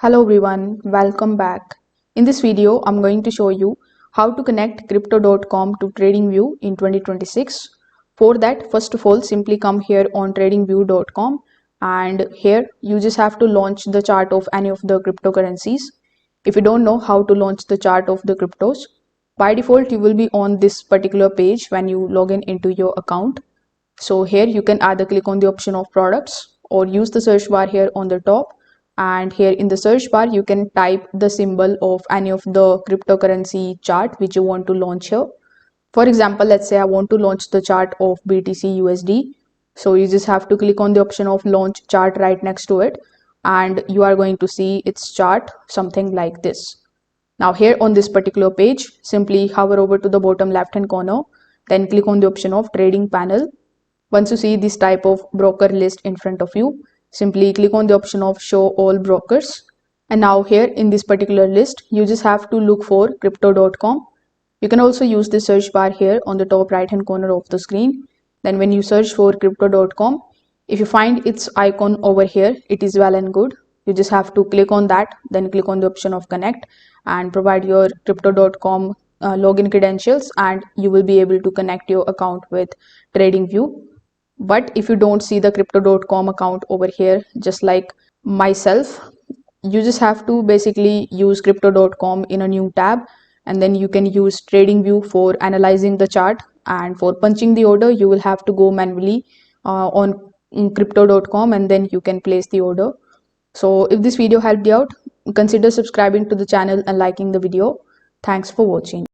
Hello everyone, welcome back. In this video, I'm going to show you how to connect Crypto.com to TradingView in 2026. For that, first of all, simply come here on TradingView.com, and here you just have to launch the chart of any of the cryptocurrencies. If you don't know how to launch the chart of the cryptos, by default you will be on this particular page when you log in into your account. So here you can either click on the option of products or use the search bar here on the top, and here in the search bar you can type the symbol of any of the cryptocurrency chart which you want to launch here. For example, let's say I want to launch the chart of BTC USD. So you just have to click on the option of launch chart right next to it, and you are going to see its chart something like this. Now here on this particular page, simply hover over to the bottom left hand corner, then click on the option of trading panel. Once you see this type of broker list in front of you, simply click on the option of show all brokers. And now here in this particular list, you just have to look for Crypto.com. You can also use the search bar here on the top right hand corner of the screen. Then when you search for Crypto.com, if you find its icon over here, it is well and good. You just have to click on that, then click on the option of connect and provide your Crypto.com login credentials, and you will be able to connect your account with TradingView. But if you don't see the Crypto.com account over here, just like myself, you just have to basically use Crypto.com in a new tab, and then you can use TradingView for analyzing the chart, and for punching the order you will have to go manually on Crypto.com, and then you can place the order. So if this video helped you out, consider subscribing to the channel and liking the video. Thanks for watching.